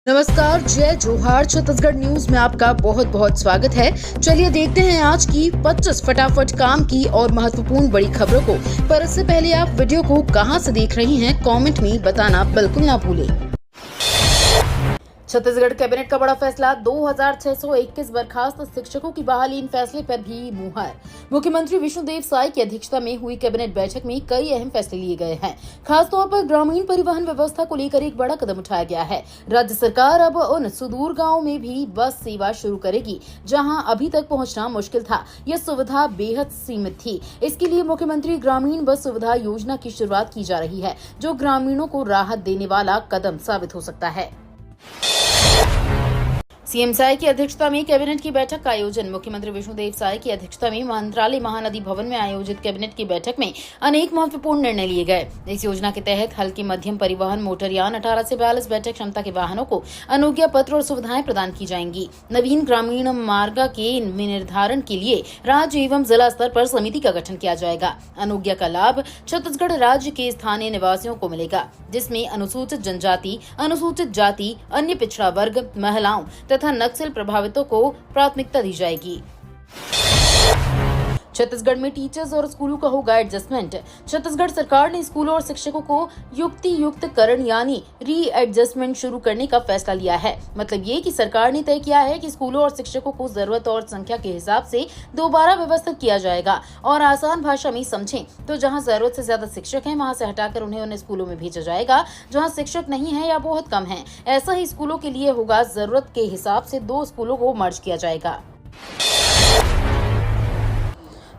नमस्कार, जय जोहार। छत्तीसगढ़ न्यूज में आपका बहुत बहुत स्वागत है। चलिए देखते हैं आज की 25 फटाफट काम की और महत्वपूर्ण बड़ी खबरों को। पर इससे पहले आप वीडियो को कहां से देख रही हैं, कमेंट में बताना बिल्कुल ना भूलें। छत्तीसगढ़ कैबिनेट का बड़ा फैसला, 2621 बर्खास्त शिक्षकों की बहाली। इन फैसले पर भी मुहर। मुख्यमंत्री विष्णुदेव साय की अध्यक्षता में हुई कैबिनेट बैठक में कई अहम फैसले लिए गए हैं। खासतौर पर ग्रामीण परिवहन व्यवस्था को लेकर एक बड़ा कदम उठाया गया है। राज्य सरकार अब उन सुदूर गाँव में भी बस सेवा शुरू करेगी जहाँ अभी तक पहुँचना मुश्किल था। यह सुविधा बेहद सीमित थी। इसके लिए मुख्यमंत्री ग्रामीण बस सुविधा योजना की शुरुआत की जा रही है, जो ग्रामीणों को राहत देने वाला कदम साबित हो सकता है। सीएम साय की अध्यक्षता में कैबिनेट की बैठक का आयोजन। मुख्यमंत्री विष्णुदेव साय की अध्यक्षता में मंत्रालय महानदी भवन में आयोजित कैबिनेट की बैठक में अनेक महत्वपूर्ण निर्णय लिए गए। इस योजना के तहत हल्की मध्यम परिवहन मोटरयान 18 से 42 बैठक क्षमता के वाहनों को अनुज्ञा पत्र और सुविधाएं प्रदान की जाएंगी। नवीन ग्रामीण मार्ग के निर्धारण के लिए राज्य एवं जिला स्तर पर समिति का गठन किया जाएगा। अनुज्ञा का लाभ छत्तीसगढ़ राज्य के स्थानीय निवासियों को मिलेगा, जिसमें अनुसूचित जनजाति, अनुसूचित जाति, अन्य पिछड़ा वर्ग, महिलाओं तथा नक्सल प्रभावितों को प्राथमिकता दी जाएगी। छत्तीसगढ़ में टीचर्स और स्कूलों का होगा एडजस्टमेंट। छत्तीसगढ़ सरकार ने स्कूलों और शिक्षकों को युक्तियुक्तकरण यानी री एडजस्टमेंट शुरू करने का फैसला लिया है। मतलब ये कि सरकार ने तय किया है कि स्कूलों और शिक्षकों को जरूरत और संख्या के हिसाब से दोबारा व्यवस्थित किया जाएगा। और आसान भाषा में समझें तो जहां जरूरत से ज्यादा शिक्षक हैं, वहां से हटाकर उन्हें उन स्कूलों में भेजा जाएगा जहां शिक्षक नहीं है या बहुत कम है। ऐसा ही स्कूलों के लिए होगा। जरूरत के हिसाब से 2 स्कूलों को मर्ज किया जाएगा।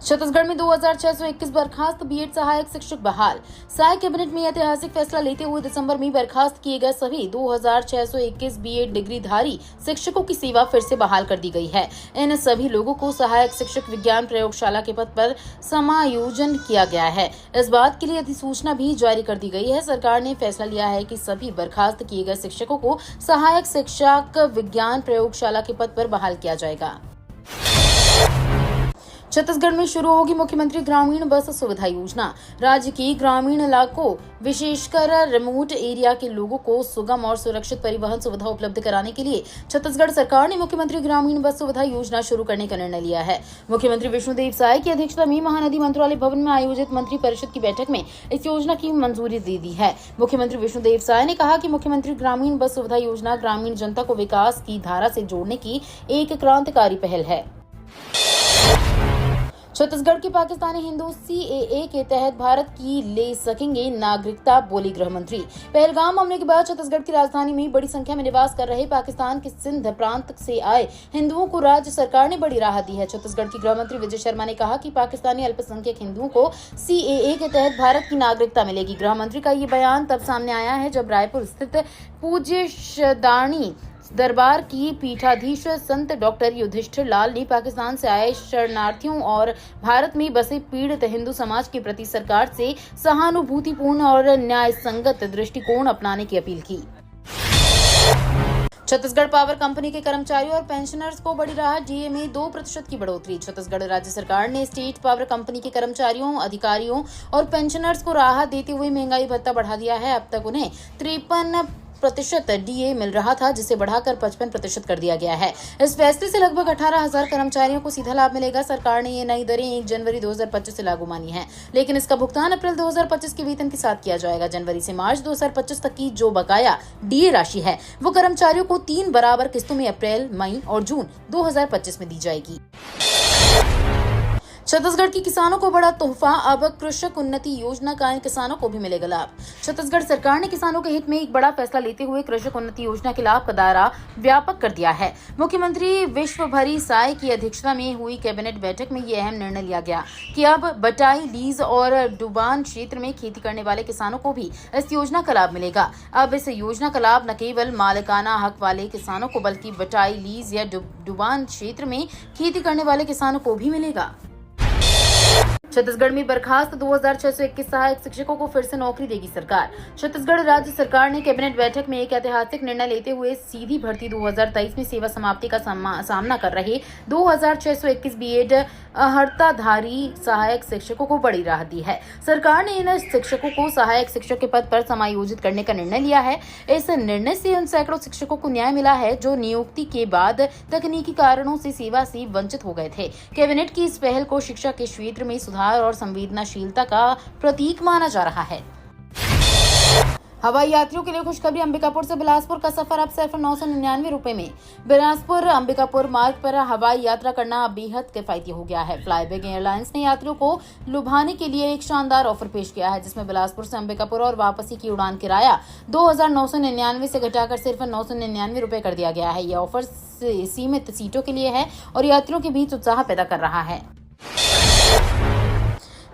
छत्तीसगढ़ में 2621 बर्खास्त बीएड सहायक शिक्षक बहाल। साय कैबिनेट में ऐतिहासिक फैसला लेते हुए दिसंबर में बर्खास्त किए गए सभी 2621 बीएड डिग्रीधारी शिक्षकों की सेवा फिर से बहाल कर दी गई है। इन सभी लोगों को सहायक शिक्षक विज्ञान प्रयोगशाला के पद पर समायोजन किया गया है। इस बात के लिए अधिसूचना भी जारी कर दी गई है। सरकार ने फैसला लिया है कि सभी बर्खास्त किए गए शिक्षकों को सहायक शिक्षक विज्ञान प्रयोगशाला के पद पर बहाल किया जाएगा। छत्तीसगढ़ में शुरू होगी मुख्यमंत्री ग्रामीण बस सुविधा योजना। राज्य की ग्रामीण इलाकों, विशेषकर रिमोट एरिया के लोगों को सुगम और सुरक्षित परिवहन सुविधा उपलब्ध कराने के लिए छत्तीसगढ़ सरकार ने मुख्यमंत्री ग्रामीण बस सुविधा योजना शुरू करने का निर्णय लिया है। मुख्यमंत्री विष्णुदेव साय की अध्यक्षता में महानदी मंत्रालय भवन में आयोजित मंत्री परिषद की बैठक में इस योजना की मंजूरी दे दी है। मुख्यमंत्री विष्णुदेव साय ने कहा कि मुख्यमंत्री ग्रामीण बस सुविधा योजना ग्रामीण जनता को विकास की धारा से जोड़ने की एक क्रांतिकारी पहल है। छत्तीसगढ़ के पाकिस्तानी हिंदू सीएए के तहत भारत की ले सकेंगे नागरिकता, बोले गृह मंत्री। पहलगाम हमले के बाद छत्तीसगढ़ की राजधानी में बड़ी संख्या में निवास कर रहे पाकिस्तान के सिंध प्रांत से आए हिंदुओं को राज्य सरकार ने बड़ी राहत दी है। छत्तीसगढ़ की गृह मंत्री विजय शर्मा ने कहा कि पाकिस्तानी अल्पसंख्यक हिंदुओं को सीएए के तहत भारत की नागरिकता मिलेगी। गृह मंत्री का ये बयान तब सामने आया है जब रायपुर स्थित पूज्य शदाणी दरबार की पीठाधीश संत डॉक्टर युधिष्ठिर लाल ने पाकिस्तान से आए शरणार्थियों और भारत में बसे पीड़ित हिंदू समाज के प्रति सरकार से सहानुभूतिपूर्ण और न्यायसंगत दृष्टिकोण अपनाने की अपील की। छत्तीसगढ़ पावर कंपनी के कर्मचारियों और पेंशनर्स को बड़ी राहत, डीए में 2% की बढ़ोतरी। छत्तीसगढ़ राज्य सरकार ने स्टेट पावर कंपनी के कर्मचारियों, अधिकारियों और पेंशनर्स को राहत देते हुए महंगाई भत्ता बढ़ा दिया है। अब तक उन्हें 53% डीए मिल रहा था, जिसे बढ़ाकर 55% कर दिया गया है। इस फैसले से लगभग 18,000 कर्मचारियों को सीधा लाभ मिलेगा। सरकार ने ये नई दरें 1 जनवरी 2025 से लागू मानी है, लेकिन इसका भुगतान अप्रैल 2025 के वेतन के साथ किया जाएगा। जनवरी से मार्च 2025 तक की जो बकाया डीए राशि है, वो कर्मचारियों को 3 बराबर किस्तों में अप्रैल, मई और जून 2025 में दी जाएगी। छत्तीसगढ़ के किसानों को बड़ा तोहफा, अब कृषक उन्नति योजना का किसानों को भी मिलेगा लाभ। छत्तीसगढ़ सरकार ने किसानों के हित में एक बड़ा फैसला लेते हुए कृषक उन्नति योजना के लाभ का दायरा व्यापक कर दिया है। मुख्यमंत्री विश्वभरी साय की अध्यक्षता में हुई कैबिनेट बैठक में ये अहम निर्णय लिया गया कि अब बटाई, लीज और डुबान क्षेत्र में खेती करने वाले किसानों को भी इस योजना का लाभ मिलेगा। अब इस योजना का लाभ न केवल मालिकाना हक वाले किसानों को, बल्कि बटाई, लीज या डुबान क्षेत्र में खेती करने वाले किसानों को भी मिलेगा। छत्तीसगढ़ में बर्खास्त 2621 सहायक शिक्षकों को फिर से नौकरी देगी सरकार। छत्तीसगढ़ राज्य सरकार ने कैबिनेट बैठक में एक ऐतिहासिक निर्णय लेते हुए सीधी भर्ती 2023 में सेवा समाप्ति का सामना कर रहे 2621 बीएड अर्हताधारी सहायक शिक्षकों को बड़ी राहत दी है। सरकार ने इन शिक्षकों को सहायक शिक्षक के पद पर समायोजित करने का निर्णय लिया है। इस निर्णय से उन सैकड़ों शिक्षकों को न्याय मिला है जो नियुक्ति के बाद तकनीकी कारणों से सेवा से वंचित हो गए थे। कैबिनेट की इस पहल को शिक्षा के क्षेत्र में सुधार और संवेदनशीलता का प्रतीक माना जा रहा है। हवाई यात्रियों के लिए खुशखबरी। अंबिकापुर से बिलासपुर का सफर अब सिर्फ 999 रुपए में। बिलासपुर अंबिकापुर मार्ग पर हवाई यात्रा करना बेहद किफायती हो गया है। फ्लाईबैग एयरलाइंस ने यात्रियों को लुभाने के लिए एक शानदार ऑफर पेश किया है, जिसमें बिलासपुर से अंबिकापुर और वापसी की उड़ान किराया 2999 से घटाकर सिर्फ 999 रुपए कर दिया गया है। यह ऑफर सीमित सीटों के लिए है और यात्रियों के बीच उत्साह पैदा कर रहा है।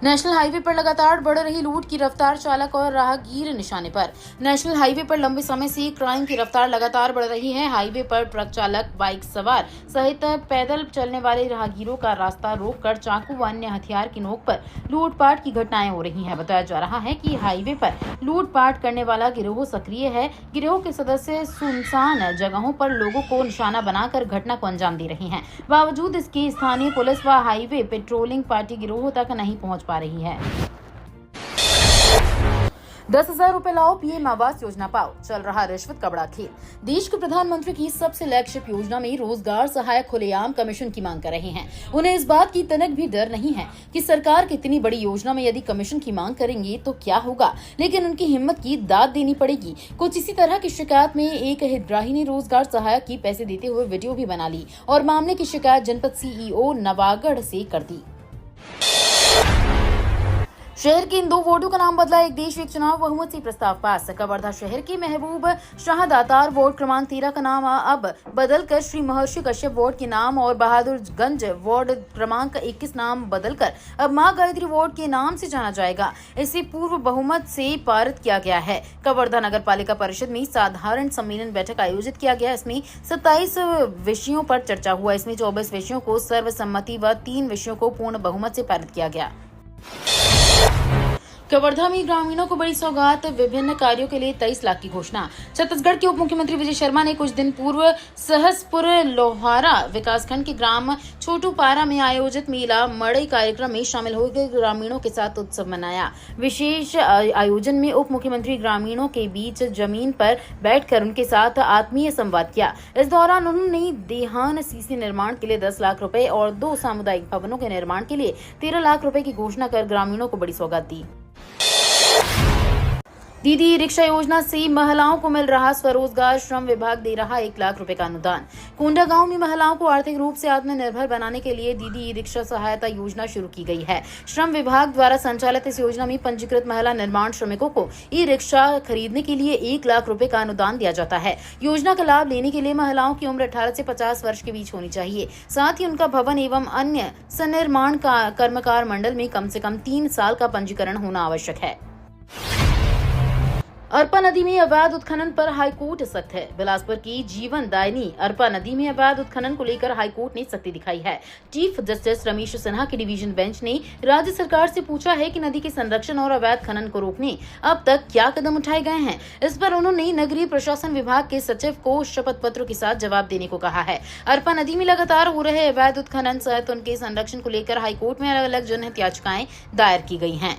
नेशनल हाईवे पर लगातार बढ़ रही लूट की रफ्तार, चालक और राहगीर निशाने पर। नेशनल हाईवे पर लंबे समय से क्राइम की रफ्तार लगातार बढ़ रही है। हाईवे पर ट्रक चालक, बाइक सवार सहित पैदल चलने वाले राहगीरों का रास्ता रोककर चाकू व अन्य हथियार की नोक पर लूटपाट की घटनाएं हो रही हैं। बताया जा रहा है कि हाईवे पर लूटपाट करने वाला गिरोह सक्रिय है। गिरोह के सदस्य सुनसान जगहों पर लोगों को निशाना बनाकर घटना को अंजाम दे रहे हैं। बावजूद इसके स्थानीय पुलिस व हाईवे पेट्रोलिंग पार्टी गिरोह तक नहीं पहुंच पा रही है। 10,000 रुपए लाओ, पीएम आवास योजना पाओ, चल रहा रिश्वत का बड़ा खेल। देश के प्रधानमंत्री की सबसे फ्लैगशिप योजना में रोजगार सहायक खुलेआम कमीशन की मांग कर रहे हैं। उन्हें इस बात की तनक भी डर नहीं है कि सरकार की इतनी बड़ी योजना में यदि कमीशन की मांग करेंगे तो क्या होगा, लेकिन उनकी हिम्मत की दाद देनी पड़ेगी। कुछ इसी तरह की शिकायत में एक हितग्राही ने रोजगार सहायक की पैसे देते हुए वीडियो भी बना ली और मामले की शिकायत जनपद सीईओ नवागढ़ से कर दी। शहर के इन 2 वार्डों का नाम बदला, एक देश एक चुनाव, बहुमत से प्रस्ताव पास। कवर्धा शहर के महबूब शाह दातार वार्ड क्रमांक 13 का नाम अब बदलकर श्री महर्षि कश्यप वार्ड के नाम और बहादुरगंज वार्ड क्रमांक 21 नाम बदलकर अब मां गायत्री वार्ड के नाम से जाना जाएगा। इसे पूर्व बहुमत से पारित किया गया है। कवर्धा नगर पालिका परिषद में साधारण सम्मेलन बैठक आयोजित किया गया। इसमें 27 विषयों पर चर्चा हुआ। इसमें 24 विषयों को सर्वसम्मति व 3 विषयों को पूर्ण बहुमत से पारित किया गया। कवर्धा में ग्रामीणों को बड़ी सौगात, विभिन्न कार्यों के लिए 23 लाख की घोषणा। छत्तीसगढ़ के उप मुख्यमंत्री विजय शर्मा ने कुछ दिन पूर्व सहसपुर लोहारा विकासखंड के ग्राम छोटूपारा में आयोजित मेला मड़ई कार्यक्रम में शामिल होकर ग्रामीणों के साथ उत्सव मनाया। विशेष आयोजन में उप मुख्यमंत्री ग्रामीणों के बीच जमीन पर बैठकर उनके साथ आत्मीय संवाद किया। इस दौरान उन्होंने देहान सीसी निर्माण के लिए 10 लाख रुपए और 2 सामुदायिक भवनों के निर्माण के लिए 13 लाख रुपए की घोषणा कर ग्रामीणों को बड़ी सौगात दी। दीदी रिक्शा योजना से महिलाओं को मिल रहा स्वरोजगार, श्रम विभाग दे रहा 1 लाख रुपए का अनुदान। कोंडा गांव में महिलाओं को आर्थिक रूप से आत्मनिर्भर बनाने के लिए दीदी रिक्शा सहायता योजना शुरू की गई है। श्रम विभाग द्वारा संचालित इस योजना में पंजीकृत महिला निर्माण श्रमिकों को ई रिक्शा खरीदने के लिए 1 लाख रुपए का अनुदान दिया जाता है। योजना का लाभ लेने के लिए महिलाओं की उम्र 18 से 50 वर्ष के बीच होनी चाहिए। साथ ही उनका भवन एवं अन्य सन्निर्माण का कर्मकार मंडल में कम से कम 3 साल का पंजीकरण होना आवश्यक है। अरपा नदी में अवैध उत्खनन पर हाईकोर्ट सख्त है। बिलासपुर की जीवन दायनी अरपा नदी में अवैध उत्खनन को लेकर हाईकोर्ट ने सख्ती दिखाई है। चीफ जस्टिस रमेश सिन्हा की डिवीजन बेंच ने राज्य सरकार से पूछा है कि नदी के संरक्षण और अवैध खनन को रोकने अब तक क्या कदम उठाए गए हैं। इस पर उन्होंने नगरीय प्रशासन विभाग के सचिव को शपथ पत्र के साथ जवाब देने को कहा है। अरपा नदी में लगातार हो रहे अवैध उत्खनन सहित उनके संरक्षण को लेकर हाईकोर्ट में अलग अलग जनहित याचिकाएं दायर की गई हैं।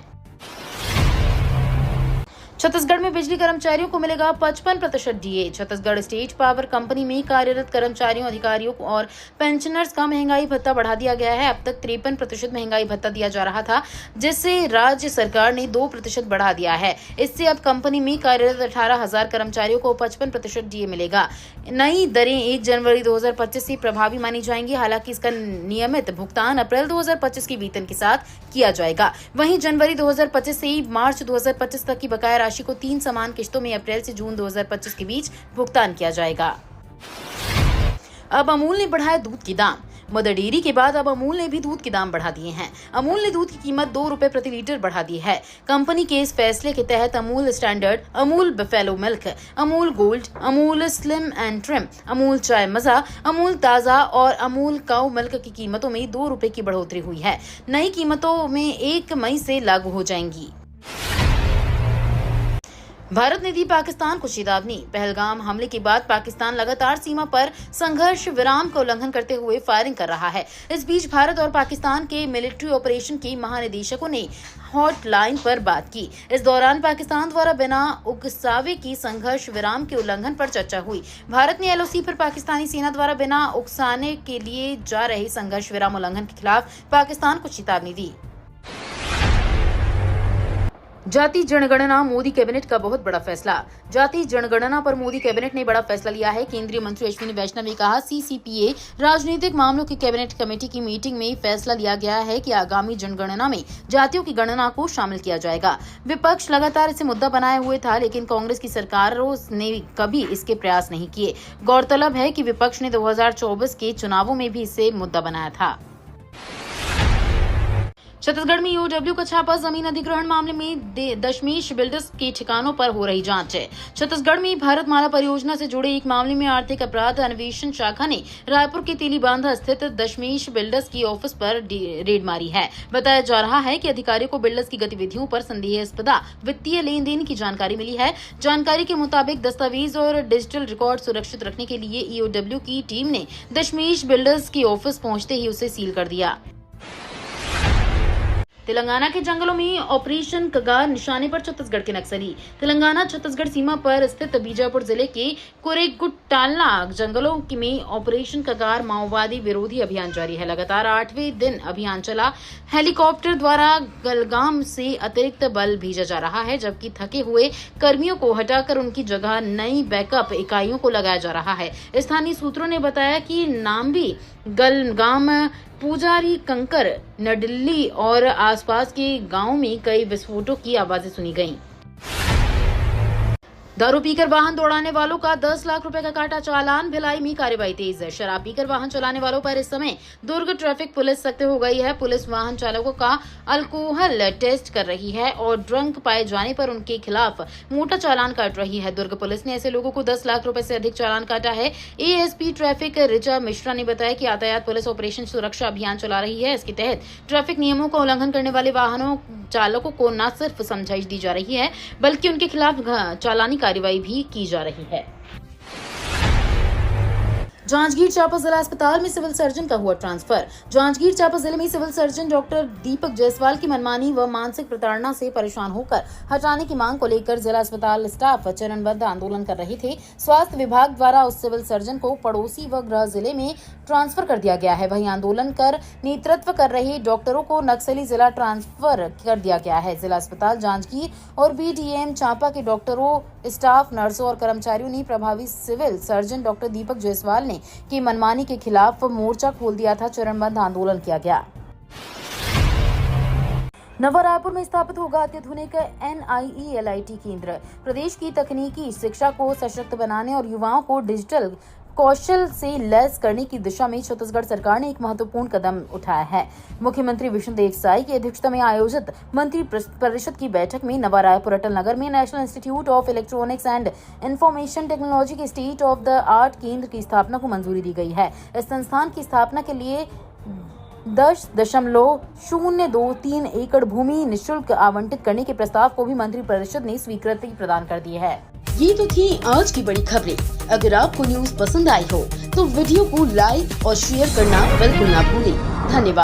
छत्तीसगढ़ में बिजली कर्मचारियों को मिलेगा 55% DA. Chhattisgarh state power company में कार्यरत कर्मचारियों, अधिकारियों और पेंशनर्स का महंगाई भत्ता बढ़ा दिया गया है। अब तक 53% महंगाई भत्ता दिया जा रहा था, जिससे राज्य सरकार ने 2% बढ़ा दिया है। इससे अब कंपनी में कार्यरत 18,000 कर्मचारियों को 55% डीए मिलेगा। नई दरें 1 जनवरी 2025 से प्रभावी मानी जाएंगी। हालांकि इसका नियमित भुगतान अप्रैल 2025 के वेतन के साथ किया जाएगा। वहीं जनवरी 2025 से मार्च 2025 तक की बकाया राशि को 3 समान किश्तों में अप्रैल से जून 2025 के बीच भुगतान किया जाएगा। अब अमूल ने बढ़ाया दूध के दाम। मदर डेयरी के बाद अब अमूल ने भी दूध के दाम बढ़ा दिए हैं। अमूल ने दूध की कीमत 2 रुपए प्रति लीटर बढ़ा दी है। कंपनी के इस फैसले के तहत Amul standard, Amul buffalo milk, Amul gold, Amul slim and trim, Amul चाय मजा, अमूल ताजा और अमूल काऊ मिल्क की कीमतों में 2 रुपए की बढ़ोतरी हुई है। नई कीमतों में 1 मई से लागू हो जाएंगी। भारत ने दी पाकिस्तान को चेतावनी। पहलगाम हमले के बाद पाकिस्तान लगातार सीमा पर संघर्ष विराम का उल्लंघन करते हुए फायरिंग कर रहा है। इस बीच भारत और पाकिस्तान के मिलिट्री ऑपरेशन के महानिदेशकों ने हॉटलाइन पर बात की। इस दौरान पाकिस्तान द्वारा बिना उकसावे की संघर्ष विराम के उल्लंघन पर चर्चा हुई। भारत ने एलओसी पर पाकिस्तानी सेना द्वारा बिना उकसाने के लिए जा रहे संघर्ष विराम उल्लंघन के खिलाफ पाकिस्तान को चेतावनी दी। जाति जनगणना, मोदी कैबिनेट का बहुत बड़ा फैसला। जाति जनगणना पर मोदी कैबिनेट ने बड़ा फैसला लिया है। केंद्रीय मंत्री अश्विनी वैष्णव ने कहा, सीसीपीए राजनीतिक मामलों की कैबिनेट कमेटी की मीटिंग में फैसला लिया गया है कि आगामी जनगणना में जातियों की गणना को शामिल किया जाएगा। विपक्ष लगातार इसे मुद्दा बनाए हुए था, लेकिन कांग्रेस की सरकारों ने कभी इसके प्रयास नहीं किए। गौरतलब है कि विपक्ष ने 2024 के चुनावों में भी इसे मुद्दा बनाया था। छत्तीसगढ़ में ईओडब्ल्यू का छापा। जमीन अधिग्रहण मामले में दशमेश बिल्डर्स के ठिकानों पर हो रही जांच है। छत्तीसगढ़ में भारतमाला परियोजना से जुड़े एक मामले में आर्थिक अपराध अन्वेषण शाखा ने रायपुर के तेलीबांधा स्थित दशमेश बिल्डर्स की ऑफिस पर रेड मारी है। बताया जा रहा है कि अधिकारियों को बिल्डर्स की गतिविधियों पर संदेहास्पद वित्तीय लेन देन की जानकारी मिली है। जानकारी के मुताबिक दस्तावेज और डिजिटल रिकॉर्ड सुरक्षित रखने के लिए ईओडब्ल्यू की टीम ने दशमेश बिल्डर्स की ऑफिस पहुंचते ही उसे सील कर दिया। तेलंगाना के जंगलों में ऑपरेशन कगार निशाने पर छत्तीसगढ़ के नक्सली। तेलंगाना छत्तीसगढ़ सीमा पर स्थित बीजापुर जिले के कुरेगुट्टाला जंगलों में ऑपरेशन कगार माओवादी विरोधी अभियान जारी है। लगातार 8वें दिन अभियान चला। हेलीकॉप्टर द्वारा गलगाम से अतिरिक्त बल भेजा जा रहा है, जबकि थके हुए कर्मियों को हटाकर उनकी जगह नई बैकअप इकाइयों को लगाया जा रहा है। स्थानीय सूत्रों ने बताया कि नाम्बी, गलगाम, पुजारी, कंकर, नडिल्ली और आसपास के गांवों में कई विस्फोटों की आवाजें सुनी गईं। दारू पीकर वाहन दौड़ाने वालों का 10 लाख रुपए का काटा चालान। भिलाई में कार्रवाई तेज। शराब पीकर वाहन चलाने वालों पर इस समय दुर्ग ट्रैफिक पुलिस सख्त हो गई है। पुलिस वाहन चालकों का अल्कोहल टेस्ट कर रही है और ड्रंक पाए जाने पर उनके खिलाफ मोटा चालान काट रही है। दुर्ग पुलिस ने ऐसे लोगों को 10 लाख रुपए से अधिक चालान काटा है। एएसपी ट्रैफिक ऋचा मिश्रा ने बताया कि यातायात पुलिस ऑपरेशन सुरक्षा अभियान चला रही है। इसके तहत ट्रैफिक नियमों का उल्लंघन करने वाले वाहनों चालकों को न सिर्फ समझाइश दी जा रही है, बल्कि उनके खिलाफ चालानी कार्रवाई भी की जा रही है। जांजगीर चांपा जिला अस्पताल में सिविल सर्जन का हुआ ट्रांसफर। जांजगीर चांपा जिले में सिविल सर्जन डॉक्टर दीपक जायसवाल की मनमानी व मानसिक प्रताड़ना से परेशान होकर हटाने की मांग को लेकर जिला अस्पताल स्टाफ चरणबद्ध आंदोलन कर रहे थे। स्वास्थ्य विभाग द्वारा उस सिविल सर्जन को पड़ोसी व गृह जिले में ट्रांसफर कर दिया गया है। वहीं आंदोलन कर नेतृत्व कर रहे डॉक्टरों को नक्सली जिला ट्रांसफर कर दिया गया है। जिला अस्पताल जांजगीर और बीडीएम चांपा के डॉक्टरों, स्टाफ, नर्सों और कर्मचारियों ने प्रभावी सिविल सर्जन डॉक्टर दीपक जायसवाल ने की मनमानी के खिलाफ मोर्चा खोल दिया था। चरणबद्ध आंदोलन किया गया। नवा रायपुर में स्थापित होगा अत्याधुनिक NIELIT केंद्र। प्रदेश की तकनीकी शिक्षा को सशक्त बनाने और युवाओं को डिजिटल कौशल से लैस करने की दिशा में छत्तीसगढ़ सरकार ने एक महत्वपूर्ण कदम उठाया है। मुख्यमंत्री विष्णुदेव साई की अध्यक्षता में आयोजित मंत्री परिषद की बैठक में नवा रायपुर अटल नगर में national institute of electronics and information technology के स्टेट ऑफ द आर्ट केंद्र की स्थापना को मंजूरी दी गई है। इस संस्थान की स्थापना के लिए 10.023 एकड़ भूमि निःशुल्क आवंटित करने के प्रस्ताव को भी मंत्री परिषद ने स्वीकृति प्रदान कर दी है। ये तो थी आज की बड़ी खबरें। अगर आपको न्यूज पसंद आई हो तो वीडियो को लाइक और शेयर करना बिल्कुल ना भूलें। धन्यवाद।